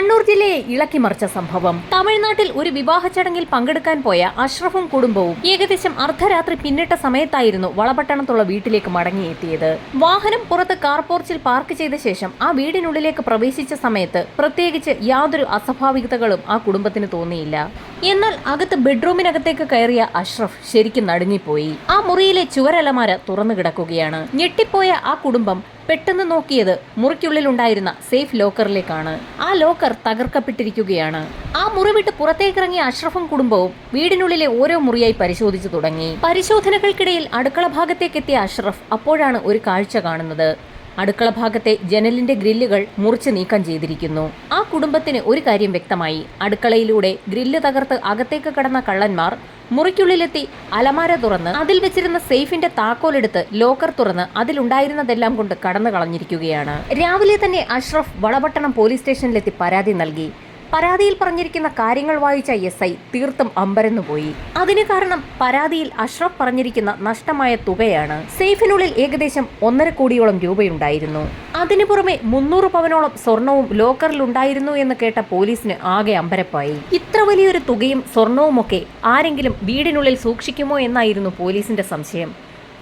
കണ്ണൂർ ജില്ലയെ ഇളക്കിമറിച്ച സംഭവം. തമിഴ്നാട്ടിൽ ഒരു വിവാഹ ചടങ്ങിൽ പങ്കെടുക്കാൻ പോയ അഷ്റഫും കുടുംബവും ഏകദേശം അർദ്ധരാത്രി പിന്നിട്ട സമയത്തായിരുന്നു വളപട്ടണത്തുള്ള വീട്ടിലേക്ക് മടങ്ങിയെത്തിയത്. വാഹനം പുറത്ത് കാർ പോർച്ചിൽ പാർക്ക് ചെയ്ത ശേഷം ആ വീടിനുള്ളിലേക്ക് പ്രവേശിച്ച സമയത്ത് പ്രത്യേകിച്ച് യാതൊരു അസ്വാഭാവികതകളും ആ കുടുംബത്തിന് തോന്നിയില്ല. എന്നാൽ അകത്ത് ബെഡ്റൂമിനകത്തേക്ക് കയറിയ അഷ്റഫ് ശരിക്കും നടുങ്ങിപ്പോയി. ആ മുറിയിലെ ചുവരലമാര തുറന്നു കിടക്കുകയാണ്. ഞെട്ടിപ്പോയ ആ കുടുംബം പെട്ടെന്ന് നോക്കിയത് മുറിക്കുള്ളിലുണ്ടായിരുന്ന സേഫ് ലോക്കറിലേക്കാണ്. ആ ലോക്കർ തകർക്കപ്പെട്ടിരിക്കുകയാണ്. ആ മുറി വിട്ട് പുറത്തേക്കിറങ്ങിയ അഷ്റഫും കുടുംബവും വീടിനുള്ളിലെ ഓരോ മുറിയായി പരിശോധിച്ചു തുടങ്ങി. പരിശോധനകൾക്കിടയിൽ അടുക്കള ഭാഗത്തേക്കെത്തിയ അഷ്റഫ് അപ്പോഴാണ് ഒരു കാഴ്ച കാണുന്നത്. അടുക്കള ഭാഗത്തെ ജനലിന്റെ ഗ്രില്ലുകൾ മുറിച്ച് നീക്കം ചെയ്തിരിക്കുന്നു. ആ കുടുംബത്തിന് ഒരു കാര്യം വ്യക്തമായി. അടുക്കളയിലൂടെ ഗ്രില്ല് തകർത്ത് അകത്തേക്ക് കടന്ന കള്ളന്മാർ മുറിക്കുള്ളിലെത്തി അലമാര തുറന്ന് അതിൽ വെച്ചിരുന്ന സേഫിന്റെ താക്കോലെടുത്ത് ലോക്കർ തുറന്ന് അതിലുണ്ടായിരുന്നതെല്ലാം കൊണ്ട് കടന്നു കളഞ്ഞിരിക്കുകയാണ്. രാവിലെ തന്നെ അഷ്റഫ് വളപട്ടണം പോലീസ് സ്റ്റേഷനിലെത്തി പരാതി നൽകി. പരാതിയിൽ പറഞ്ഞിരിക്കുന്ന കാര്യങ്ങൾ വായിച്ച SI തീർത്തും അമ്പരന്നുപോയി. അതിന് കാരണം പരാതിയിൽ അഷ്റഫ് പറഞ്ഞിരിക്കുന്ന നഷ്ടമായ തുകയാണ്. സേഫിനുള്ളിൽ ഏകദേശം 1.5 കോടിയോളം രൂപയുണ്ടായിരുന്നു. അതിനു പുറമെ 300 പവനോളം സ്വർണവും ലോക്കറിലുണ്ടായിരുന്നു എന്ന് കേട്ട പോലീസിന് ആകെ അമ്പരപ്പായി. ഇത്ര വലിയൊരു തുകയും സ്വർണവുമൊക്കെ ആരെങ്കിലും വീടിനുള്ളിൽ സൂക്ഷിക്കുമോ എന്നായിരുന്നു പോലീസിന്റെ സംശയം.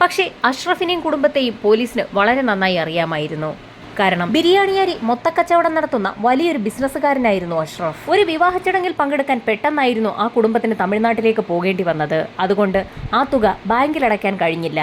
പക്ഷേ അഷ്റഫിനെയും കുടുംബത്തെയും പോലീസിന് വളരെ നന്നായി അറിയാമായിരുന്നു. കാരണം ബിരിയാണിയാരി മൊത്തക്കച്ചവടം നടത്തുന്ന വലിയൊരു ബിസിനസ്സുകാരനായിരുന്നു അഷ്റഫ്. ഒരു വിവാഹ ചടങ്ങിൽ പങ്കെടുക്കാൻ പെട്ടെന്നായിരുന്നു ആ കുടുംബത്തിന് തമിഴ്നാട്ടിലേക്ക് പോകേണ്ടി വന്നത്. അതുകൊണ്ട് ആ തുക ബാങ്കിൽ അടയ്ക്കാൻ കഴിഞ്ഞില്ല.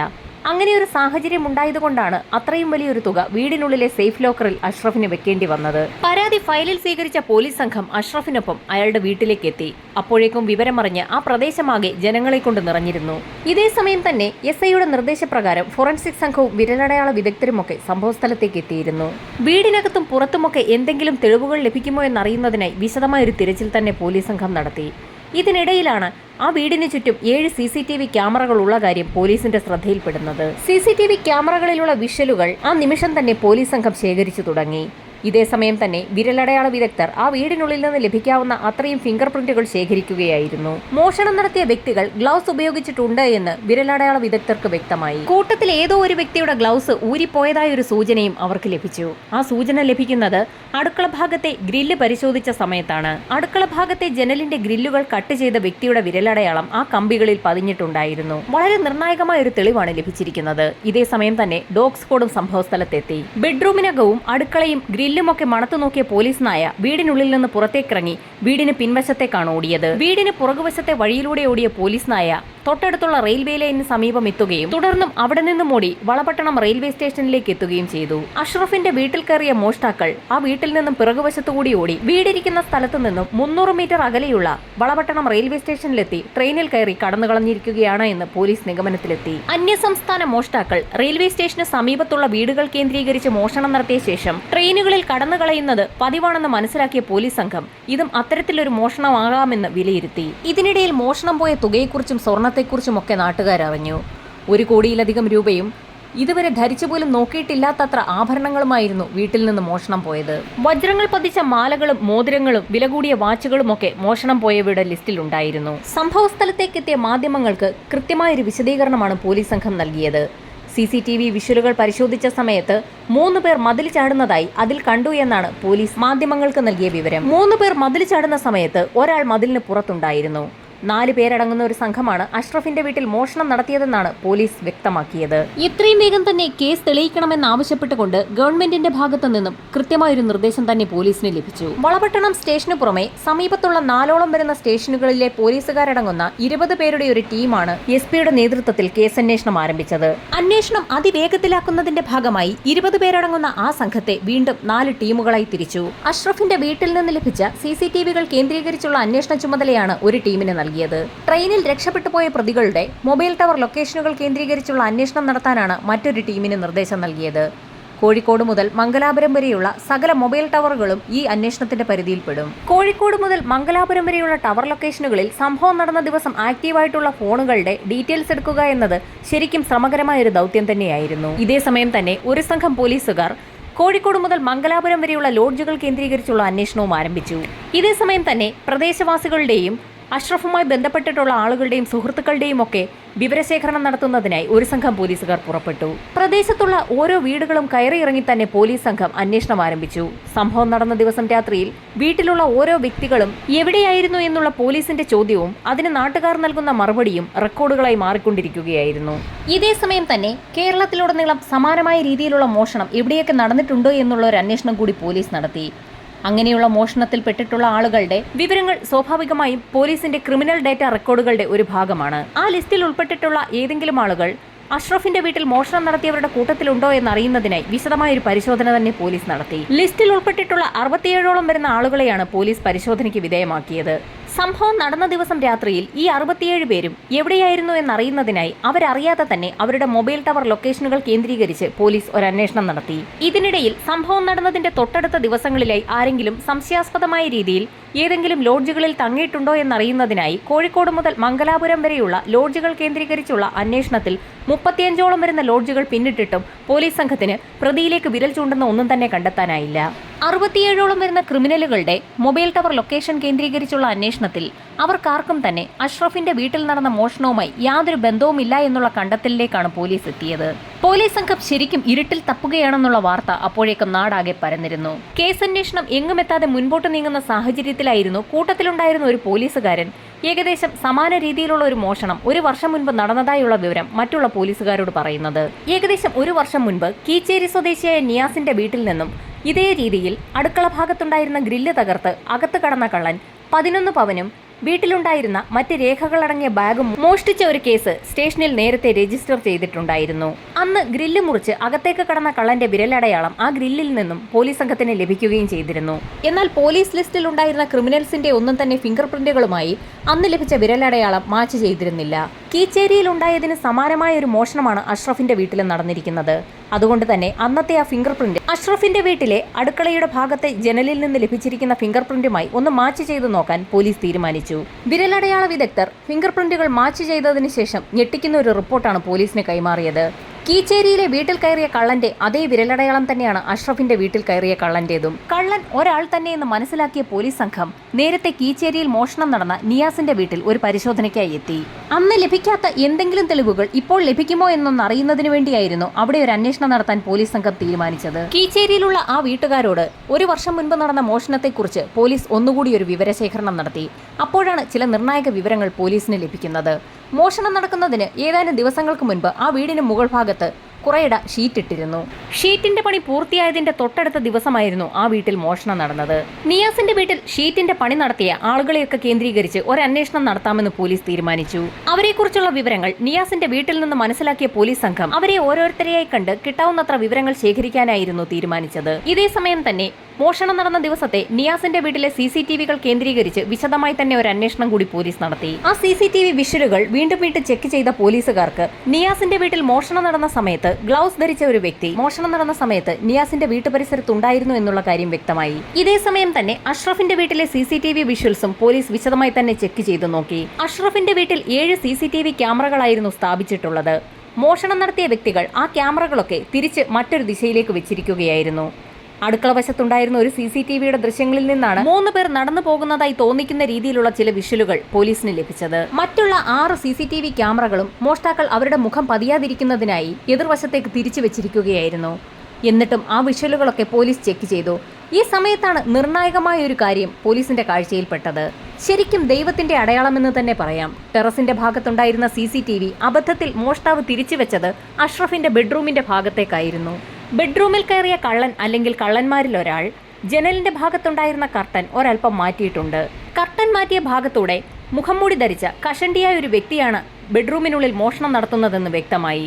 അങ്ങനെ ഒരു സാഹചര്യം ഉണ്ടായതുകൊണ്ടാണ് അത്രയും വലിയൊരു തുക വീടിനുള്ളിലെ സേഫ് ലോക്കറിൽ അഷ്റഫിന് വെക്കേണ്ടി വന്നത്. പരാതി ഫയലിൽ സ്വീകരിച്ച പോലീസ് സംഘം അഷ്റഫിനൊപ്പം അയാളുടെ വീട്ടിലേക്ക് എത്തി. അപ്പോഴേക്കും വിവരമറിഞ്ഞ് ആ പ്രദേശമാകെ ജനങ്ങളെ കൊണ്ട് നിറഞ്ഞിരുന്നു. ഇതേ സമയം തന്നെ SIയുടെ നിർദ്ദേശപ്രകാരം ഫോറൻസിക് സംഘവും വിരലടയാള വിദഗ്ധരുമൊക്കെ സംഭവസ്ഥലത്തേക്ക് എത്തിയിരുന്നു. വീടിനകത്തും പുറത്തുമൊക്കെ എന്തെങ്കിലും തെളിവുകൾ ലഭിക്കുമോ എന്നറിയുന്നതിനായി വിശദമായൊരു തിരച്ചിൽ തന്നെ പോലീസ് സംഘം നടത്തി. ഇതിനിടയിലാണ് ആ വീടിന് ചുറ്റും 7 CCTV ക്യാമറകൾ ഉള്ള കാര്യം പോലീസിന്റെ ശ്രദ്ധയിൽപ്പെടുന്നത്. CCTV ക്യാമറകളിലുള്ള വിഷ്വലുകൾ ആ നിമിഷം തന്നെ പോലീസ് സംഘം ശേഖരിച്ചു തുടങ്ങി. ഇതേസമയം തന്നെ വിരലടയാള വിദഗ്ധർ ആ വീടിനുള്ളിൽ നിന്ന് ലഭിക്കാവുന്ന അത്രയും ഫിംഗർ പ്രിന്റുകൾ ശേഖരിക്കുകയായിരുന്നു. മോഷണം നടത്തിയ വ്യക്തികൾ ഗ്ലൗസ് ഉപയോഗിച്ചിട്ടുണ്ട് എന്ന് വിരലടയാള വിദഗ്ധർക്ക് വ്യക്തമായി. കൂട്ടത്തിൽ ഏതോ ഒരു വ്യക്തിയുടെ ഗ്ലൗസ് ഊരിപ്പോയതായ ഒരു സൂചനയും അവർക്ക് ലഭിച്ചു. ആ സൂചന ലഭിക്കുന്നത് അടുക്കള ഭാഗത്തെ ഗ്രില്ല് പരിശോധിച്ച സമയത്താണ്. അടുക്കള ഭാഗത്തെ ജനലിന്റെ ഗ്രില്ലുകൾ കട്ട് ചെയ്ത വ്യക്തിയുടെ വിരലടയാളം ആ കമ്പികളിൽ പതിഞ്ഞിട്ടുണ്ടായിരുന്നു. വളരെ നിർണായകമായ ഒരു തെളിവാണ് ലഭിച്ചിരിക്കുന്നത്. ഇതേ സമയം തന്നെ ഡോഗ് സ്ക്വാഡും സംഭവസ്ഥലത്തെത്തി. ബെഡ്റൂമിനകവും അടുക്കളയും ഗ്രില്ലുമൊക്കെ മണത്തു നോക്കിയ പോലീസ് നായ വീടിനുള്ളിൽ നിന്ന് പുറത്തേക്കിറങ്ങി വീടിന് പിൻവശത്തേക്കാണ് ഓടിയത്. വീടിന് പുറകുവശത്തെ വഴിയിലൂടെ ഓടിയ പോലീസ് നായ തൊട്ടടുത്തുള്ള റെയിൽവേ ലൈനിന് സമീപം എത്തുകയും തുടർന്നും അവിടെ നിന്നും ഓടി വളപട്ടണം റെയിൽവേ സ്റ്റേഷനിലേക്ക് എത്തുകയും ചെയ്തു. അഷ്റഫിന്റെ വീട്ടിൽ കയറിയ മോഷ്ടാക്കൾ ആ വീട്ടിൽ നിന്നും പിറകുവശത്തുകൂടി ഓടി വീടിരിക്കുന്ന സ്ഥലത്തു നിന്നും 300 മീറ്റർ അകലെയുള്ള വളപട്ടണം റെയിൽവേ സ്റ്റേഷനിലെത്തി ട്രെയിനിൽ കയറി കടന്നുകളഞ്ഞിരിക്കുകയാണ് എന്ന് പോലീസ് നിഗമനത്തിലെത്തി. അന്യസംസ്ഥാന മോഷ്ടാക്കൾ റെയിൽവേ സ്റ്റേഷന് സമീപത്തുള്ള വീടുകൾ കേന്ദ്രീകരിച്ച് മോഷണം നടത്തിയ ശേഷം ട്രെയിനുകളിൽ കടന്നുകളയുന്നത് പതിവാണെന്ന് മനസ്സിലാക്കിയ പോലീസ് സംഘം ഇതും അത്തരത്തിലൊരു മോഷണമാകാമെന്ന് വിലയിരുത്തി. ഇതിനിടയിൽ മോഷണം പോയ തുകയെക്കുറിച്ചും സ്വർണത്തെക്കുറിച്ചും ഒക്കെ നാട്ടുകാരറിഞ്ഞു. 1 കോടിയിലധികം രൂപയും ഇതുവരെ ധരിച്ചുപോലും നോക്കിയിട്ടില്ലാത്തത്ര ആഭരണങ്ങളുമായിരുന്നു വീട്ടിൽ നിന്ന് മോഷണം പോയത്. വജ്രങ്ങൾ പതിച്ച മാലകളും മോതിരങ്ങളും വില കൂടിയ വാച്ചുകളുമൊക്കെ മോഷണം പോയവയുടെ ലിസ്റ്റിലുണ്ടായിരുന്നു. സംഭവസ്ഥലത്തേക്കെത്തിയ മാധ്യമങ്ങൾക്ക് കൃത്യമായൊരു വിശദീകരണമാണ് പോലീസ് സംഘം നൽകിയത്. CCTV വിഷ്വലുകൾ പരിശോധിച്ച സമയത്ത് 3 പേർ മതിൽ ചാടുന്നതായി അതിൽ കണ്ടു എന്നാണ് പോലീസ് മാധ്യമങ്ങൾക്ക് നൽകിയ വിവരം. 3 പേർ മതിൽ ചാടുന്ന സമയത്ത് ഒരാൾ മതിലിന് പുറത്തുണ്ടായിരുന്നു. 4 പേരടങ്ങുന്ന ഒരു സംഘമാണ് അഷ്റഫിന്റെ വീട്ടിൽ മോഷണം നടത്തിയതെന്നാണ് പോലീസ് വ്യക്തമാക്കിയത്. എത്രയും വേഗം തന്നെ കേസ് തെളിയിക്കണമെന്നാവശ്യപ്പെട്ടുകൊണ്ട് ഗവൺമെന്റിന്റെ ഭാഗത്തു നിന്നും കൃത്യമായൊരു നിർദ്ദേശം തന്നെ പോലീസിന് ലഭിച്ചു. വളപട്ടണം സ്റ്റേഷന് പുറമെ സമീപത്തുള്ള 4ഓളം വരുന്ന സ്റ്റേഷനുകളിലെ പോലീസുകാരടങ്ങുന്ന 20 പേരുടെ ഒരു ടീമാണ് SPയുടെ നേതൃത്വത്തിൽ കേസന്വേഷണം ആരംഭിച്ചത്. അന്വേഷണം അതിവേഗത്തിലാക്കുന്നതിന്റെ ഭാഗമായി 20 പേരടങ്ങുന്ന ആ സംഘത്തെ വീണ്ടും 4 ടീമുകളായി തിരിച്ചു. അഷ്റഫിന്റെ വീട്ടിൽ നിന്ന് ലഭിച്ച CCTVകൾ കേന്ദ്രീകരിച്ചുള്ള അന്വേഷണ ചുമതലയാണ് ഒരു ടീമിന് നൽകിയത്. ട്രെയിനിൽ രക്ഷപ്പെട്ടുപോയ പ്രതികളുടെ മൊബൈൽ ടവർ ലൊക്കേഷനുകൾ കേന്ദ്രീകരിച്ചുള്ള അന്വേഷണം നടത്താനാണ് മറ്റൊരു ടീമിന് നിർദ്ദേശം നൽകിയത്. കോഴിക്കോട് മുതൽ മംഗലാപുരം വരെയുള്ള സകല മൊബൈൽ ടവറുകളും ഈ അന്വേഷണത്തിന്റെ പരിധിയിൽപ്പെടും. കോഴിക്കോട് മുതൽ മംഗലാപുരം വരെയുള്ള ടവർ ലൊക്കേഷനുകളിൽ സംഭവം നടന്ന ദിവസം ആക്റ്റീവായിട്ടുള്ള ഫോണുകളുടെ ഡീറ്റെയിൽസ് എടുക്കുക എന്നത് ശരിക്കും ശ്രമകരമായ ഒരു ദൗത്യം തന്നെയായിരുന്നു. ഇതേസമയം തന്നെ ഒരു സംഘം പോലീസുകാർ കോഴിക്കോട് മുതൽ മംഗലാപുരം വരെയുള്ള ലോഡ്ജുകൾ കേന്ദ്രീകരിച്ചുള്ള അന്വേഷണവും ആരംഭിച്ചു. ഇതേസമയം തന്നെ പ്രദേശവാസികളുടെയും അഷ്റഫുമായി ബന്ധപ്പെട്ടിട്ടുള്ള ആളുകളുടെയും സുഹൃത്തുക്കളുടെയും ഒക്കെ വിവരശേഖരണം നടത്തുന്നതിനായി ഒരു സംഘം പോലീസുകാർ പുറപ്പെട്ടു. പ്രദേശത്തുള്ള ഓരോ വീടുകളും കയറിയിറങ്ങി തന്നെ പോലീസ് സംഘം അന്വേഷണം ആരംഭിച്ചു. സംഭവം നടന്ന ദിവസം രാത്രിയിൽ വീട്ടിലുള്ള ഓരോ വ്യക്തികളും എവിടെയായിരുന്നു എന്നുള്ള പോലീസിന്റെ ചോദ്യവും അതിന് നാട്ടുകാർ നൽകുന്ന മറുപടിയും റെക്കോർഡുകളായി മാറിക്കൊണ്ടിരിക്കുകയായിരുന്നു. ഇതേസമയം തന്നെ കേരളത്തിലുടനീളം സമാനമായ രീതിയിലുള്ള മോഷണം എവിടെയൊക്കെ നടന്നിട്ടുണ്ടോ എന്നുള്ള ഒരു അന്വേഷണം കൂടി പോലീസ് നടത്തി. അങ്ങനെയുള്ള മോഷണത്തിൽ പെട്ടിട്ടുള്ള ആളുകളുടെ വിവരങ്ങൾ സ്വാഭാവികമായും പോലീസിന്റെ ക്രിമിനൽ ഡാറ്റ റെക്കോർഡുകളുടെ ഒരു ഭാഗമാണ്. ആ ലിസ്റ്റിൽ ഉൾപ്പെട്ടിട്ടുള്ള ഏതെങ്കിലും ആളുകൾ അഷ്റഫിന്റെ വീട്ടിൽ മോഷണം നടത്തിയവരുടെ കൂട്ടത്തിലുണ്ടോ എന്നറിയുന്നതിനായി വിശദമായ ഒരു പരിശോധന തന്നെ പോലീസ് നടത്തി. ലിസ്റ്റിൽ ഉൾപ്പെട്ടിട്ടുള്ള 67ഓളം വരുന്ന ആളുകളെയാണ് പോലീസ് പരിശോധനയ്ക്ക് വിധേയമാക്കിയത്. സംഭവം നടന്ന ദിവസം രാത്രിയിൽ ഈ 67 പേരും എവിടെയായിരുന്നു എന്നറിയുന്നതിനായി അവരറിയാതെ തന്നെ അവരുടെ മൊബൈൽ ടവർ ലൊക്കേഷനുകൾ കേന്ദ്രീകരിച്ച് പോലീസ് ഒരു അന്വേഷണം നടത്തി. ഇതിനിടയിൽ സംഭവം നടന്നതിന്റെ തൊട്ടടുത്ത ദിവസങ്ങളിലായി ആരെങ്കിലും സംശയാസ്പദമായ രീതിയിൽ ഏതെങ്കിലും ലോഡ്ജുകളിൽ തങ്ങിയിട്ടുണ്ടോ എന്നറിയുന്നതിനായി കോഴിക്കോട് മുതൽ മംഗലാപുരം വരെയുള്ള ലോഡ്ജുകൾ കേന്ദ്രീകരിച്ചുള്ള അന്വേഷണത്തിൽ 35ഓളം വരുന്ന ലോഡ്ജുകൾ പിന്നിട്ടിട്ടും പോലീസ് സംഘത്തിന് പ്രതിയിലേക്ക് വിരൽ ചൂണ്ടുന്ന ഒന്നും തന്നെ കണ്ടെത്താനായില്ല. 67ഓളം വരുന്ന ക്രിമിനലുകളുടെ മൊബൈൽ ടവർ ലൊക്കേഷൻ കേന്ദ്രീകരിച്ചുള്ള അന്വേഷണത്തിൽ അവർക്കാർക്കും തന്നെ അഷ്റഫിന്റെ വീട്ടിൽ നടന്ന മോഷണവുമായി യാതൊരു ബന്ധവുമില്ല എന്നുള്ള കണ്ടെത്തലിലേക്കാണ് പോലീസ് എത്തിയത്. പോലീസ് സംഘം ശരിക്കും ഇരുട്ടിൽ തപ്പുകയാണെന്നുള്ള വാർത്ത അപ്പോഴേക്കും നാടാകെ പരന്നിരുന്നു. കേസന്വേഷണം എങ്ങുമെത്താതെ മുൻപോട്ട് നീങ്ങുന്ന സാഹചര്യത്തിലായിരുന്നു കൂട്ടത്തിലുണ്ടായിരുന്ന ഒരു പോലീസുകാരൻ ഏകദേശം സമാന രീതിയിലുള്ള ഒരു മോഷണം 1 വർഷം മുൻപ് നടന്നതായുള്ള വിവരം മറ്റുള്ള പോലീസുകാരോട് പറയുന്നത്. ഏകദേശം 1 വർഷം മുൻപ് കീച്ചേരി സ്വദേശിയായ നിയാസിന്റെ വീട്ടിൽ നിന്നും ഇതേ രീതിയിൽ അടുക്കള ഭാഗത്തുണ്ടായിരുന്ന ഗ്രില്ല് തകർത്ത് അകത്ത് കടന്ന കള്ളൻ 11 പവനും വീട്ടിലുണ്ടായിരുന്ന മറ്റ് രേഖകളടങ്ങിയ ബാഗും മോഷ്ടിച്ച ഒരു കേസ് സ്റ്റേഷനിൽ നേരത്തെ രജിസ്റ്റർ ചെയ്തിട്ടുണ്ടായിരുന്നു. അന്ന് ഗ്രില്ല് മുറിച്ച് അകത്തേക്ക് കടന്ന കള്ളന്റെ വിരലടയാളം ആ ഗ്രില്ലിൽ നിന്നും പോലീസ് സംഘത്തിന് ലഭിക്കുകയും ചെയ്തിരുന്നു. എന്നാൽ പോലീസ് ലിസ്റ്റിൽ ഉണ്ടായിരുന്ന ക്രിമിനൽസിന്റെ ഒന്നും തന്നെ ഫിംഗർ പ്രിന്റുകളുമായി അന്ന് ലഭിച്ച വിരലടയാളം മാച്ച് ചെയ്തിരുന്നില്ല. കീച്ചേരിയിൽ ഉണ്ടായതിന് സമാനമായ ഒരു മോഷണമാണ് അഷ്റഫിന്റെ വീട്ടിലും നടന്നിരിക്കുന്നത്. അതുകൊണ്ട് തന്നെ അന്നത്തെ ആ ഫിംഗർ പ്രിന്റ് അഷ്റഫിന്റെ വീട്ടിലെ അടുക്കളയുടെ ഭാഗത്തെ ജനലിൽ നിന്ന് ലഭിച്ചിരിക്കുന്ന ഫിംഗർ പ്രിന്റുമായി ഒന്ന് മാച്ച് ചെയ്തു നോക്കാൻ പോലീസ് തീരുമാനിച്ചു. വിരലടയാള വിദഗ്ധർ ഫിംഗർ പ്രിന്റുകൾ മാച്ച് ചെയ്തതിനു ശേഷം ഞെട്ടിക്കുന്ന ഒരു റിപ്പോർട്ടാണ് പോലീസിന് കൈമാറിയത്. കീച്ചേരിയിലെ വീട്ടിൽ കയറിയ കള്ളന്റെ അതേ വിരലടയാളം തന്നെയാണ് അഷ്റഫിന്റെ വീട്ടിൽ കയറിയ കള്ളന്റേതും. കള്ളൻ ഒരാൾ തന്നെയെന്ന് മനസ്സിലാക്കിയ പോലീസ് സംഘം നേരത്തെ കീച്ചേരിയിൽ മോഷണം നടന്ന നിയാസിന്റെ വീട്ടിൽ ഒരു പരിശോധനയ്ക്കായി എത്തി. അന്ന് ലഭിക്കാത്ത എന്തെങ്കിലും തെളിവുകൾ ഇപ്പോൾ ലഭിക്കുമോ എന്നൊന്നറിയുന്നതിനു വേണ്ടിയായിരുന്നു അവിടെ ഒരു അന്വേഷണം നടത്താൻ പോലീസ് സംഘം തീരുമാനിച്ചത്. കീച്ചേരിയിലുള്ള ആ വീട്ടുകാരോട് 1 വർഷം മുൻപ് നടന്ന മോഷണത്തെക്കുറിച്ച് പോലീസ് ഒന്നുകൂടി ഒരു വിവരശേഖരണം നടത്തി. അപ്പോഴാണ് ചില നിർണായക വിവരങ്ങൾ പോലീസിന് ലഭിക്കുന്നത്. മോഷണം നടക്കുന്നതിന് ഏതാനും ദിവസങ്ങൾക്ക് മുൻപ് ആ വീടിന് മുകൾ ഭാഗത്ത് കുറേയിട ഷീറ്റിട്ടിരുന്നു. ഷീറ്റിന്റെ പണി പൂർത്തിയായതിന്റെ തൊട്ടടുത്ത ദിവസമായിരുന്നു ആ വീട്ടിൽ മോഷണം നടന്നത്. നിയാസിന്റെ വീട്ടിൽ ഷീറ്റിന്റെ പണി നടത്തിയ ആളുകളെയൊക്കെ കേന്ദ്രീകരിച്ച് ഒരു അന്വേഷണം നടത്താമെന്ന് പോലീസ് തീരുമാനിച്ചു. അവരെക്കുറിച്ചുള്ള വിവരങ്ങൾ നിയാസിന്റെ വീട്ടിൽ നിന്ന് മനസ്സിലാക്കിയ പോലീസ് സംഘം അവരെ ഓരോരുത്തരെയായി കണ്ട് കിട്ടാവുന്നത്ര വിവരങ്ങൾ ശേഖരിക്കാനായിരുന്നു തീരുമാനിച്ചത്. ഇതേ സമയം തന്നെ മോഷണം നടന്ന ദിവസത്തെ നിയാസിന്റെ വീട്ടിലെ CCTVകൾ കേന്ദ്രീകരിച്ച് വിശദമായി തന്നെ ഒരു അന്വേഷണം കൂടി പോലീസ് നടത്തി. ആ CCTV വിഷ്വലുകൾ വീണ്ടും ചെക്ക് ചെയ്ത പോലീസുകാർക്ക് നിയാസിന്റെ വീട്ടിൽ മോഷണം നടന്ന സമയത്ത് ഗ്ലൗസ് ധരിച്ച ഒരു വ്യക്തി മോഷണം നടന്ന സമയത്ത് നിയാസിന്റെ വീട്ടുപരിസരത്തുണ്ടായിരുന്നു എന്നുള്ള കാര്യം വ്യക്തമായി. ഇതേ സമയം തന്നെ അഷ്റഫിന്റെ വീട്ടിലെ CCTV വിഷ്വൽസും പോലീസ് വിശദമായി തന്നെ ചെക്ക് ചെയ്തു നോക്കി. അഷ്റഫിന്റെ വീട്ടിൽ 7 CCTV ക്യാമറകളായിരുന്നു സ്ഥാപിച്ചിട്ടുള്ളത്. മോഷണം നടത്തിയ വ്യക്തികൾ ആ ക്യാമറകളൊക്കെ തിരിച്ച് മറ്റൊരു ദിശയിലേക്ക് വെച്ചിരിക്കുകയായിരുന്നു. അടുക്കള വശത്തുണ്ടായിരുന്ന ഒരു CCTVയുടെ ദൃശ്യങ്ങളിൽ നിന്നാണ് 3 പേർ നടന്നു പോകുന്നതായി തോന്നിക്കുന്ന രീതിയിലുള്ള ചില വിഷ്വലുകൾ പോലീസിന് ലഭിച്ചത്. മറ്റുള്ള 6 CCTV ക്യാമറകളും മോഷ്ടാക്കൾ അവരുടെ മുഖം പതിയാതിരിക്കുന്നതിനായി എതിർവശത്തേക്ക് തിരിച്ചു വെച്ചിരിക്കുകയായിരുന്നു. എന്നിട്ടും ആ വിഷ്വലുകളൊക്കെ പോലീസ് ചെക്ക് ചെയ്തു. ഈ സമയത്താണ് നിർണായകമായ ഒരു കാര്യം പോലീസിന്റെ കാഴ്ചയിൽപ്പെട്ടത്. ശരിക്കും ദൈവത്തിന്റെ അടയാളമെന്ന് തന്നെ പറയാം. ടെറസിന്റെ ഭാഗത്തുണ്ടായിരുന്ന CCTV അബദ്ധത്തിൽ മോഷ്ടാവ് തിരിച്ചു വെച്ചത് അഷ്റഫിന്റെ ബെഡ്റൂമിന്റെ ഭാഗത്തേക്കായിരുന്നു. ബെഡ്റൂമിൽ കയറിയ കള്ളൻ അല്ലെങ്കിൽ കള്ളന്മാരിൽ ഒരാൾ ജനലിന്റെ ഭാഗത്തുണ്ടായിരുന്ന കർട്ടൻ ഒരൽപ്പം മാറ്റിയിട്ടുണ്ട്. കർട്ടൻ മാറ്റിയ ഭാഗത്തൂടെ മുഖംമൂടി ധരിച്ച കഷണ്ടിയായ ഒരു വ്യക്തിയാണ് ബെഡ്റൂമിനുള്ളിൽ മോഷണം നടത്തുന്നതെന്ന് വ്യക്തമായി.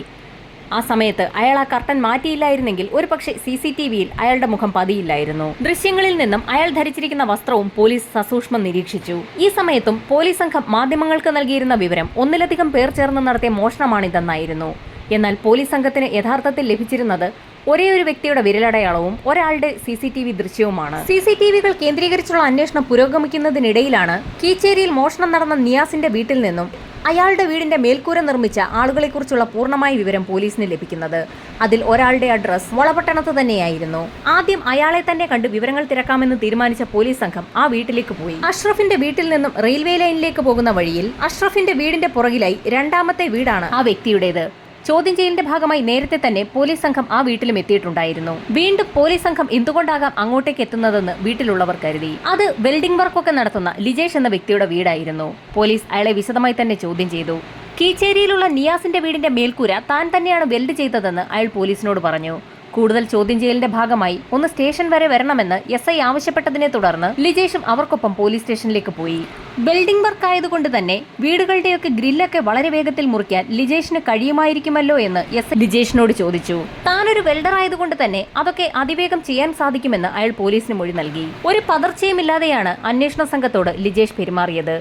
ആ സമയത്ത് അയാൾ ആ കർട്ടൻ മാറ്റിയില്ലായിരുന്നെങ്കിൽ ഒരുപക്ഷെ CCTVയിൽ അയാളുടെ മുഖം പതിയില്ലായിരുന്നു. ദൃശ്യങ്ങളിൽ നിന്നും അയാൾ ധരിച്ചിരിക്കുന്ന വസ്ത്രവും പോലീസ് സസൂക്ഷ്മം നിരീക്ഷിച്ചു. ഈ സമയത്തും പോലീസ് സംഘം മാധ്യമങ്ങൾക്ക് നൽകിയിരുന്ന വിവരം ഒന്നിലധികം പേർ ചേർന്ന് നടത്തിയ മോഷണമാണിതെന്നായിരുന്നു. എന്നാൽ പോലീസ് സംഘത്തിന് യഥാർത്ഥത്തിൽ ലഭിച്ചിരുന്നത് ഒരേ ഒരു വ്യക്തിയുടെ വിരലടയാളവും ഒരാളുടെ CCTV ദൃശ്യവുമാണ്. CCTVകൾ കേന്ദ്രീകരിച്ചുള്ള അന്വേഷണം പുരോഗമിക്കുന്നതിനിടയിലാണ് കീച്ചേരിയിൽ മോഷണം നടന്ന നിയാസിന്റെ വീട്ടിൽ നിന്നും അയാളുടെ വീടിന്റെ മേൽക്കൂര നിർമ്മിച്ച ആളുകളെക്കുറിച്ചുള്ള പൂർണ്ണമായ വിവരം പോലീസിന് ലഭിക്കുന്നത്. അതിൽ ഒരാളുടെ അഡ്രസ് വളപട്ടണത്ത് തന്നെയായിരുന്നു. ആദ്യം അയാളെ തന്നെ കണ്ട് വിവരങ്ങൾ തിരക്കാമെന്ന് തീരുമാനിച്ച പോലീസ് സംഘം ആ വീട്ടിലേക്ക് പോയി. അഷ്റഫിന്റെ വീട്ടിൽ നിന്നും റെയിൽവേ ലൈനിലേക്ക് പോകുന്ന വഴിയിൽ അഷ്റഫിന്റെ വീടിന്റെ പുറകിലായി രണ്ടാമത്തെ വീടാണ് ആ വ്യക്തിയുടേത്. ചോദ്യം ചെയ്യലിന്റെ ഭാഗമായി നേരത്തെ തന്നെ പോലീസ് സംഘം ആ വീട്ടിലും എത്തിയിട്ടുണ്ടായിരുന്നു. വീണ്ടും പോലീസ് സംഘം എന്തുകൊണ്ടാകാം അങ്ങോട്ടേക്ക് എത്തുന്നതെന്ന് വീട്ടിലുള്ളവർ കരുതി. അത് വെൽഡിംഗ് വർക്കൊക്കെ നടത്തുന്ന ലിജേഷ് എന്ന വ്യക്തിയുടെ വീടായിരുന്നു. പോലീസ് അയാളെ വിശദമായി തന്നെ ചോദ്യം ചെയ്തു. കീച്ചേരിയിലുള്ള നിയാസിന്റെ വീടിന്റെ മേൽക്കൂര താൻ തന്നെയാണ് വെൽഡ് ചെയ്തതെന്ന് അയാൾ പോലീസിനോട് പറഞ്ഞു. കൂടുതൽ ചോദ്യം ചെയ്യലിന്റെ ഭാഗമായി ഒന്ന് സ്റ്റേഷൻ വരെ വരണമെന്ന് SI ആവശ്യപ്പെട്ടതിനെ തുടർന്ന് ലിജേഷും അവർക്കൊപ്പം പോലീസ് സ്റ്റേഷനിലേക്ക് പോയി. വെൽഡിംഗ് വർക്ക് ആയതുകൊണ്ട് തന്നെ വീടുകളുടെയൊക്കെ ഗ്രില്ലൊക്കെ വളരെ വേഗത്തിൽ മുറിക്കാൻ ലിജേഷിന് കഴിയുമായിരിക്കുമല്ലോ എന്ന് SI ലിജേഷിനോട് ചോദിച്ചു. താനൊരു വെൽഡർ ആയതുകൊണ്ട് തന്നെ അതൊക്കെ അതിവേഗം ചെയ്യാൻ സാധിക്കുമെന്ന് അയാൾ പോലീസിന് മൊഴി നൽകി. ഒരു പതർച്ചയുമില്ലാതെയാണ് അന്വേഷണ സംഘത്തോട് ലിജേഷ് പെരുമാറിയത്.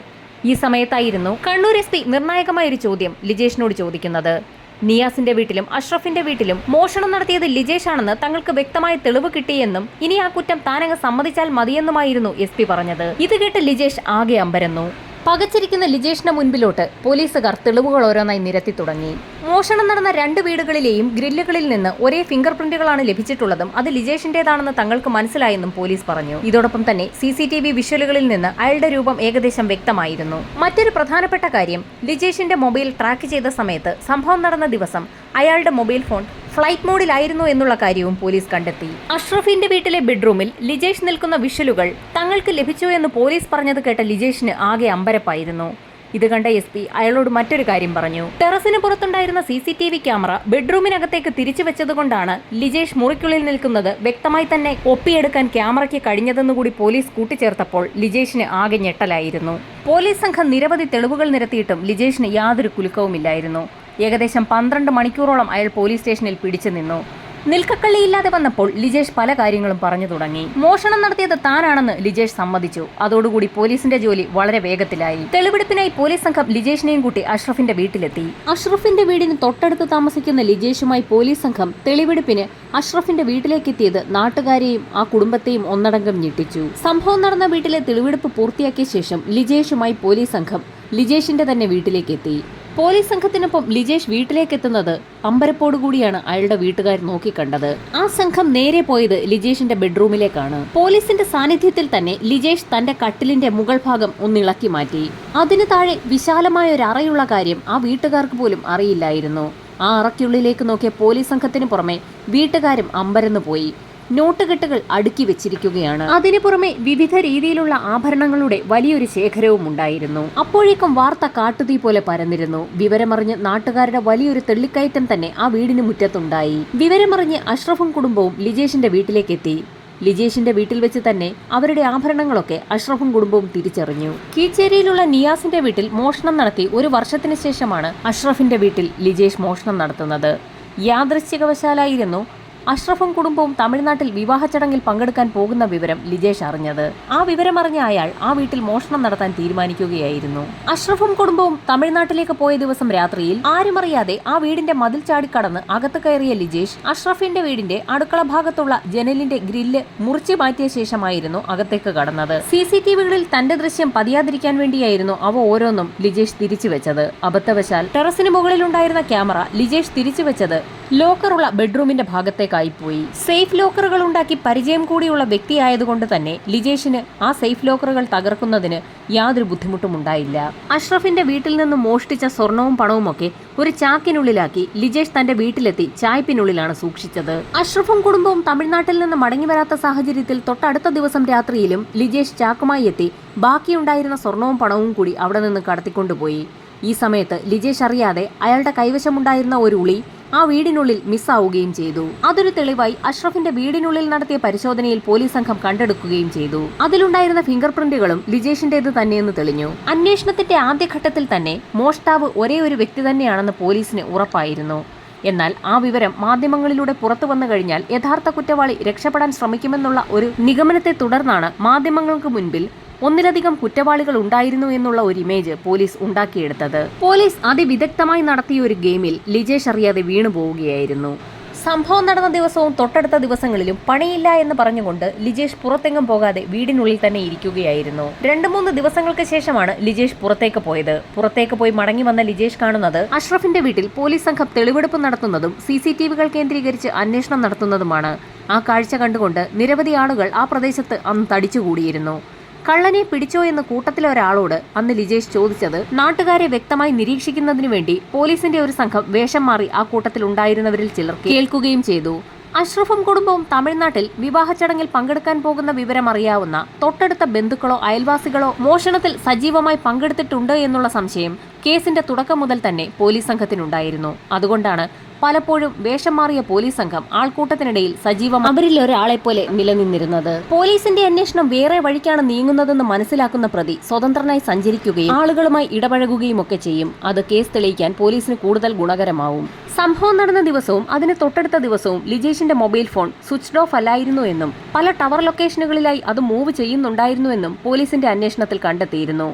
ഈ സമയത്തായിരുന്നു കണ്ണൂർ SP നിർണായകമായ ഒരു ചോദ്യം ലിജേഷിനോട് ചോദിക്കുന്നത്. നിയാസിന്റെ വീട്ടിലും അഷ്റഫിന്റെ വീട്ടിലും മോഷണം നടത്തിയത് ലിജേഷ് ആണെന്ന് തങ്ങൾക്ക് വ്യക്തമായ തെളിവ് കിട്ടിയെന്നും ഇനി ആ കുറ്റം താനങ്ങ് സമ്മതിച്ചാൽ മതിയെന്നുമായിരുന്നു SP പറഞ്ഞത്. ഇത് കേട്ട് ലിജേഷ് ആകെ അമ്പരന്നു. പകച്ചിരിക്കുന്ന ലിജേഷിന്റെ മുൻപിലോട്ട് പോലീസുകാർ തെളിവുകൾ ഓരോന്നായി നിരത്തി തുടങ്ങി. മോഷണം നടന്ന 2 വീടുകളിലെയും ഗ്രില്ലുകളിൽ നിന്ന് ഒരേ ഫിംഗർ പ്രിന്റുകളാണ് ലഭിച്ചിട്ടുള്ളതും അത് ലിജേഷിന്റേതാണെന്ന് തങ്ങൾക്ക് മനസ്സിലായെന്നും പോലീസ് പറഞ്ഞു. ഇതോടൊപ്പം തന്നെ CCTV വിഷ്വലുകളിൽ നിന്ന് അയാളുടെ രൂപം ഏകദേശം വ്യക്തമായിരുന്നു. മറ്റൊരു പ്രധാനപ്പെട്ട കാര്യം, ലിജേഷിന്റെ മൊബൈൽ ട്രാക്ക് ചെയ്ത സമയത്ത് സംഭവം നടന്ന ദിവസം അയാളുടെ മൊബൈൽ ഫോൺ ഫ്ലൈറ്റ് മോഡിലായിരുന്നു എന്നുള്ള കാര്യവും പോലീസ് കണ്ടെത്തി. അഷ്റഫിന്റെ വീട്ടിലെ ബെഡ്റൂമിൽ ലിജേഷ് നിൽക്കുന്ന വിഷ്വലുകൾ തങ്ങൾക്ക് ലഭിച്ചു എന്ന് പോലീസ് പറഞ്ഞത് കേട്ട ലിജേഷിന് ആകെ അമ്പരപ്പായിരുന്നു. ഇത് കണ്ട SP അയാളോട് മറ്റൊരു കാര്യം പറഞ്ഞു. ടെറസിന് പുറത്തുണ്ടായിരുന്ന CCTV ക്യാമറ ബെഡ്റൂമിനകത്തേക്ക് തിരിച്ചു വെച്ചതുകൊണ്ടാണ് ലിജേഷ് മുറിക്കുള്ളിൽ നിൽക്കുന്നത് വ്യക്തമായി തന്നെ ഒപ്പിയെടുക്കാൻ ക്യാമറയ്ക്ക് കഴിഞ്ഞതെന്നുകൂടി പോലീസ് കൂട്ടിച്ചേർത്തപ്പോൾ ലിജേഷിന് ആകെ ഞെട്ടലായിരുന്നു. പോലീസ് സംഘം നിരവധി തെളിവുകൾ നിരത്തിയിട്ടും ലിജേഷിന് യാതൊരു കുലുക്കവുമില്ലായിരുന്നു. ഏകദേശം 12 മണിക്കൂറോളം അയാൾ പോലീസ് സ്റ്റേഷനിൽ പിടിച്ചു നിന്നു. നിൽക്കക്കള്ളിയില്ലാതെ വന്നപ്പോൾ ലിജേഷ് പല കാര്യങ്ങളും പറഞ്ഞു തുടങ്ങി. മോഷണം നടത്തിയത് താനാണെന്ന് ലിജേഷ് സമ്മതിച്ചു. അതോടുകൂടി പോലീസിന്റെ ജോലി വളരെ വേഗത്തിലായി. തെളിവെടുപ്പിനായി പോലീസ് സംഘം ലിജേഷിനെയും കൂട്ടി അഷ്റഫിന്റെ വീട്ടിലെത്തി. അഷ്റഫിന്റെ വീടിന് തൊട്ടടുത്ത് താമസിക്കുന്ന ലിജേഷുമായി പോലീസ് സംഘം തെളിവെടുപ്പിന് അഷ്റഫിന്റെ വീട്ടിലേക്കെത്തിയത് നാട്ടുകാരെയും ആ കുടുംബത്തെയും ഒന്നടങ്കം ഞെട്ടിച്ചു. സംഭവം നടന്ന വീട്ടിലെ തെളിവെടുപ്പ് പൂർത്തിയാക്കിയ ശേഷം ലിജേഷുമായി പോലീസ് സംഘം ലിജേഷിന്റെ തന്നെ വീട്ടിലേക്കെത്തി. പോലീസ് സംഘത്തിനൊപ്പം ലിജേഷ് വീട്ടിലേക്കെത്തുന്നത് അമ്പരപ്പോടുകൂടിയാണ് അയാളുടെ വീട്ടുകാർ നോക്കിക്കണ്ടത്. ആ സംഘം നേരെ പോയത് ലിജേഷിന്റെ ബെഡ്റൂമിലേക്കാണ്. പോലീസിന്റെ സാന്നിധ്യത്തിൽ തന്നെ ലിജേഷ് തന്റെ കട്ടിലിന്റെ മുകൾ ഭാഗം ഒന്നിളക്കി മാറ്റി. അതിനു താഴെ വിശാലമായ ഒരു അറയുള്ള കാര്യം ആ വീട്ടുകാർക്ക് പോലും അറിയില്ലായിരുന്നു. ആ അറയ്ക്കുള്ളിലേക്ക് നോക്കിയ പോലീസ് സംഘത്തിന് പുറമെ വീട്ടുകാരും അമ്പരന്നു പോയി. നോട്ടുകെട്ടുകൾ അടുക്കി വെച്ചിരിക്കുകയാണ്. അതിനു പുറമെ വിവിധ രീതിയിലുള്ള ആഭരണങ്ങളുടെ വലിയൊരു ശേഖരവും ഉണ്ടായിരുന്നു. അപ്പോഴേക്കും വാർത്ത കാട്ടുതീ പോലെ പരന്നിരുന്നു. വിവരമറിഞ്ഞ് നാട്ടുകാരുടെ വലിയൊരു തെള്ളിക്കയറ്റം തന്നെ ആ വീടിന് മുറ്റത്തുണ്ടായി. വിവരമറിഞ്ഞ് അഷ്റഫും കുടുംബവും ലിജേഷിന്റെ വീട്ടിലേക്കെത്തി. ലിജേഷിന്റെ വീട്ടിൽ വെച്ച് തന്നെ അവരുടെ ആഭരണങ്ങളൊക്കെ അഷ്റഫും കുടുംബവും തിരിച്ചറിഞ്ഞു. കീച്ചേരിയിലുള്ള നിയാസിന്റെ വീട്ടിൽ മോഷണം നടത്തി 1 വർഷത്തിന് ശേഷമാണ് അഷ്റഫിന്റെ വീട്ടിൽ ലിജേഷ് മോഷണം നടത്തുന്നത്. യാദൃശ്ചികവശാലായിരുന്നു അഷ്റഫും കുടുംബവും തമിഴ്നാട്ടിൽ വിവാഹ ചടങ്ങിൽ പങ്കെടുക്കാൻ പോകുന്ന വിവരം ലിജേഷ് അറിഞ്ഞത്. ആ വിവരമറിഞ്ഞ അയാൾ ആ വീട്ടിൽ മോഷണം നടത്താൻ തീരുമാനിക്കുകയായിരുന്നു. അഷ്റഫും കുടുംബവും തമിഴ്നാട്ടിലേക്ക് പോയ ദിവസം രാത്രിയിൽ ആരുമറിയാതെ ആ വീടിന്റെ മതിൽ ചാടിക്കടന്ന് അകത്ത് കയറിയ ലിജേഷ് അഷ്റഫിന്റെ വീടിന്റെ അടുക്കള ഭാഗത്തുള്ള ജനലിന്റെ ഗ്രില്ല് മുറിച്ചു മാറ്റിയ ശേഷമായിരുന്നു അകത്തേക്ക് കടന്നത്. CCTVകളിൽ തന്റെ ദൃശ്യം പതിയാതിരിക്കാൻ വേണ്ടിയായിരുന്നു അവ ഓരോന്നും ലിജേഷ് തിരിച്ചു വെച്ചത്. അബദ്ധവശാൽ ടെറസിന് മുകളിലുണ്ടായിരുന്ന ക്യാമറ ലിജേഷ് തിരിച്ചു വെച്ചത് ലോക്കറുള്ള ബെഡ്റൂമിന്റെ ഭാഗത്തേക്കായി പോയി. സേഫ് ലോക്കറുകൾ ഉണ്ടാക്കി പരിചയം കൂടിയുള്ള വ്യക്തിയായതുകൊണ്ട് തന്നെ ലിജേഷിന് ആ സേഫ് ലോക്കറുകൾ തകർക്കുന്നതിന് യാതൊരു ബുദ്ധിമുട്ടും ഉണ്ടായില്ല. അഷ്റഫിന്റെ വീട്ടിൽ നിന്ന് മോഷ്ടിച്ച സ്വർണവും പണവും ഒക്കെ ഒരു ചാക്കിനുള്ളിലാക്കി ലിജേഷ് തന്റെ വീട്ടിലെത്തി ചായ്പിനുള്ളിലാണ് സൂക്ഷിച്ചത്. അഷ്റഫും കുടുംബവും തമിഴ്നാട്ടിൽ നിന്ന് മടങ്ങി വരാത്ത സാഹചര്യത്തിൽ തൊട്ടടുത്ത ദിവസം രാത്രിയിലും ലിജേഷ് ചാക്കുമായി എത്തി ബാക്കിയുണ്ടായിരുന്ന സ്വർണവും പണവും കൂടി അവിടെ നിന്ന് കടത്തിക്കൊണ്ടുപോയി. ഈ സമയത്ത് ലിജേഷ് അറിയാതെ അയാളുടെ കൈവശമുണ്ടായിരുന്ന ഒരു ഉളി ആ വീടിനുള്ളിൽ മിസ്സാവുകയും ചെയ്തു. അതൊരു തെളിവായി അഷ്റഫിന്റെ വീടിനുള്ളിൽ നടത്തിയ പരിശോധനയിൽ പോലീസ് സംഘം കണ്ടെടുക്കുകയും ചെയ്തു. അതിലുണ്ടായിരുന്ന ഫിംഗർ പ്രിന്റുകളും ലിജേഷിന്റേത് തന്നെയെന്ന് തെളിഞ്ഞു. അന്വേഷണത്തിന്റെ ആദ്യഘട്ടത്തിൽ തന്നെ മോഷ്ടാവ് ഒരേ ഒരു വ്യക്തി തന്നെയാണെന്ന് പോലീസിന് ഉറപ്പായിരുന്നു. എന്നാൽ ആ വിവരം മാധ്യമങ്ങളിലൂടെ പുറത്തു വന്നു കഴിഞ്ഞാൽ യഥാർത്ഥ കുറ്റവാളി രക്ഷപ്പെടാൻ ശ്രമിക്കുമെന്നുള്ള ഒരു നിഗമനത്തെ തുടർന്നാണ് മാധ്യമങ്ങൾക്ക് മുൻപിൽ ഒന്നിലധികം കുറ്റവാളികൾ ഉണ്ടായിരുന്നു എന്നുള്ള ഒരു ഇമേജ് പോലീസ് ഉണ്ടാക്കിയെടുത്തത്. പോലീസ് അതിവിദഗ്ധമായി നടത്തിയ ഒരു ഗെയിമിൽ ലിജേഷ് അറിയാതെ വീണു പോവുകയായിരുന്നു. സംഭവം നടന്ന ദിവസവും തൊട്ടടുത്ത ദിവസങ്ങളിലും പണിയില്ല എന്ന് പറഞ്ഞുകൊണ്ട് ലിജേഷ് പുറത്തെങ്ങും പോകാതെ വീടിനുള്ളിൽ തന്നെ ഇരിക്കുകയായിരുന്നു. 2-3 ദിവസങ്ങൾക്ക് ശേഷമാണ് ലിജേഷ് പുറത്തേക്ക് പോയത്. പുറത്തേക്ക് പോയി മടങ്ങി വന്ന ലിജേഷ് കാണുന്നത് അഷ്റഫിന്റെ വീട്ടിൽ പോലീസ് സംഘം തെളിവെടുപ്പ് നടത്തുന്നതും CCTV-കൾ കേന്ദ്രീകരിച്ച് അന്വേഷണം നടത്തുന്നതുമാണ്. ആ കാഴ്ച കണ്ടുകൊണ്ട് നിരവധി ആളുകൾ ആ പ്രദേശത്ത് അന്ന് തടിച്ചുകൂടിയിരുന്നു. കള്ളനെ പിടിച്ചോ എന്ന് കൂട്ടത്തിലെ ഒരാളോട് അന്ന് ലിജേഷ് ചോദിച്ചത് നാട്ടുകാരെ വ്യക്തമായി നിരീക്ഷിക്കുന്നതിനു വേണ്ടി പോലീസിന്റെ ഒരു സംഘം വേഷം മാറി ആ കൂട്ടത്തിൽ ഉണ്ടായിരുന്നവരിൽ ചിലർ കേൾക്കുകയും ചെയ്തു. അഷ്റഫും കുടുംബവും തമിഴ്നാട്ടിൽ വിവാഹ ചടങ്ങിൽ പങ്കെടുക്കാൻ പോകുന്ന വിവരം അറിയാവുന്ന തൊട്ടടുത്ത ബന്ധുക്കളോ അയൽവാസികളോ മോഷണത്തിൽ സജീവമായി പങ്കെടുത്തിട്ടുണ്ട് എന്നുള്ള സംശയം കേസിന്റെ തുടക്കം മുതൽ തന്നെ പോലീസ് സംഘത്തിനുണ്ടായിരുന്നു. അതുകൊണ്ടാണ് പലപ്പോഴും വേഷം മാറിയ പോലീസ് സംഘം ആൾക്കൂട്ടത്തിനിടയിൽ സജീവം അവരിൽ ഒരാളെ പോലെ നിലനിന്നിരുന്നത്. പോലീസിന്റെ അന്വേഷണം വേറെ വഴിക്കാണ് നീങ്ങുന്നതെന്ന് മനസ്സിലാക്കുന്ന പ്രതി സ്വതന്ത്രനായി സഞ്ചരിക്കുകയും ആളുകളുമായി ഇടപഴകുകയും ഒക്കെ ചെയ്യും. അത് കേസ് തെളിയിക്കാൻ പോലീസിന് കൂടുതൽ ഗുണകരമാവും. സംഭവം നടന്ന ദിവസവും അതിന് തൊട്ടടുത്ത ദിവസവും ലിജേഷിന്റെ മൊബൈൽ ഫോൺ സ്വിച്ച്ഡ് ഓഫ് അല്ലായിരുന്നു എന്നും പല ടവർ ലൊക്കേഷനുകളിലായി അത് മൂവ് ചെയ്യുന്നുണ്ടായിരുന്നുവെന്നും പോലീസിന്റെ അന്വേഷണത്തിൽ കണ്ടെത്തിയിരുന്നു.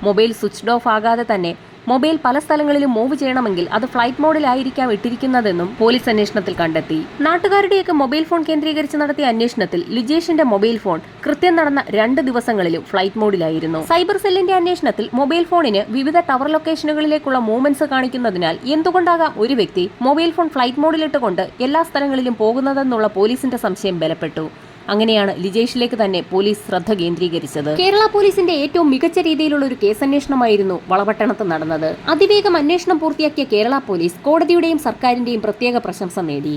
മൊബൈൽ സ്വിച്ച്ഡ് ഓഫ് ആകാതെ തന്നെ മൊബൈൽ പല സ്ഥലങ്ങളിലും മൂവ് ചെയ്യണമെങ്കിൽ അത് ഫ്ലൈറ്റ് മോഡിലായിരിക്കാം ഇട്ടിരിക്കുന്നതെന്നും പോലീസ് അന്വേഷണത്തിൽ കണ്ടെത്തി. നാട്ടുകാരുടെയൊക്കെ മൊബൈൽ ഫോൺ കേന്ദ്രീകരിച്ച് നടത്തിയ അന്വേഷണത്തിൽ ലിജേഷിന്റെ മൊബൈൽ ഫോൺ കൃത്യം നടന്ന 2 ദിവസങ്ങളിലും ഫ്ലൈറ്റ് മോഡിലായിരുന്നു. സൈബർ സെല്ലിന്റെ അന്വേഷണത്തിൽ മൊബൈൽ ഫോണിന് വിവിധ ടവർ ലൊക്കേഷനുകളിലേക്കുള്ള മൂവ്മെന്റ്സ് കാണിക്കുന്നതിനാൽ എന്തുകൊണ്ടാകാം ഒരു വ്യക്തി മൊബൈൽ ഫോൺ ഫ്ലൈറ്റ് മോഡിലിട്ടുകൊണ്ട് എല്ലാ സ്ഥലങ്ങളിലും പോകുന്നതെന്നുള്ള പോലീസിന്റെ സംശയം ബലപ്പെട്ടു. അങ്ങനെയാണ് ലിജേഷിലേക്ക് തന്നെ പോലീസ് ശ്രദ്ധ കേന്ദ്രീകരിച്ചത്. കേരള പോലീസിന്റെ ഏറ്റവും മികച്ച രീതിയിലുള്ള ഒരു കേസന്വേഷണമായിരുന്നു വളപട്ടണത്ത് നടന്നത്. അതിവേഗം അന്വേഷണം പൂർത്തിയാക്കിയ കേരള പോലീസ് കോടതിയുടെയും സർക്കാരിന്റെയും പ്രത്യേക പ്രശംസ നേടി.